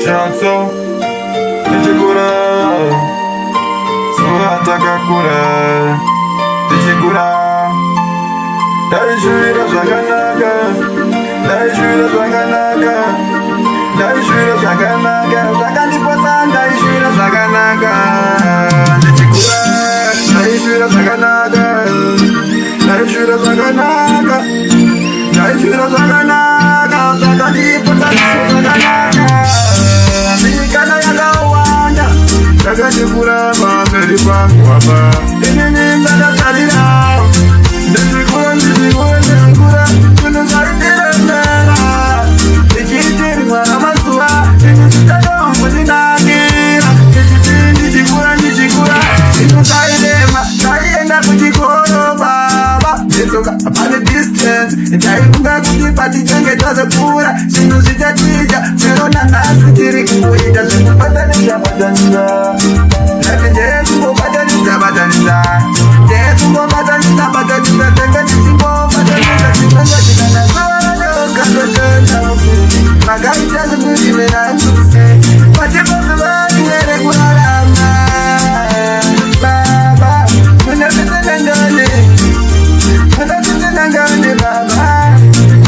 chanson Nijigura Sura takakura Nijigura Daishura Zaganaga Daishura Zaganaga Daishura Zaganaga Zaganipotan Daishura Zaganaga Nijigura Daishura Zaganaga Daishura Zaganaga Daishura Zaganaga Zaganipotan Zaganaga Nikana Yagawanda Zaganipura Mangari Pangwapa Inini Mbada Salira Nijigura Nijigura Nijigura Nijigura Nijigura Nijigura Mwaramasuwa Nijigura Mudinagira Nijigura Nijigura Nijigura Nijigura Kujikoro Baba Nitoka apane distance Nitaifunga kujipati change toze pura Sinu sijatija Serona nasi tiri kuwita Zikupatanisha patanisha Natijesu kupatanisha patanisha Jesu kupatanisha patanisha Tenga nisimbo patanisha Simenga jikana Solo kasotenda mufiri Magari jazu kujimena mufiri Patipo subari nere kuharama Baba Muna vita nangone Muna vita nangone baba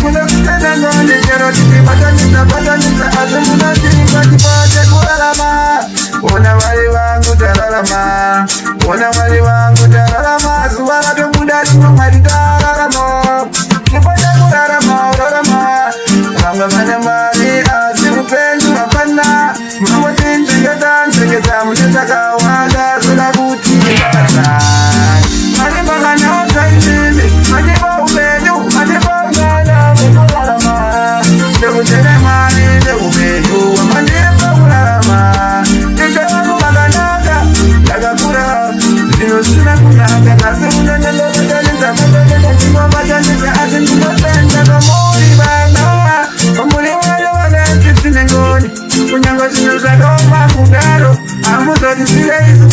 Muna vita nangone Jero titi patanisha patanisha Azumuna tiri patipote kuharama Una wali wangu tararama Una wali wangu tararama Suwala tungudari kumari tararama Nipata kurarama urarama Ranga manyamari asimupenyu mapana Mama tinjigatan Sengeza mutaka wanga Sulabuti kata Manipa kanya usaimini Manipa upenyu Manipa ungana Mukurarama Nekutene mani Nekupenyu Manipa kurarama Nikawamu maganaka Lagakura Zino suna kunaka Kasi unanya lokatanisa Kutanisa kima matanisa Asinisa penda Kamuri banda Kamuri wale wane Sisi nengoni Kunyango sinu sa koma kugaro Amuzo disile isu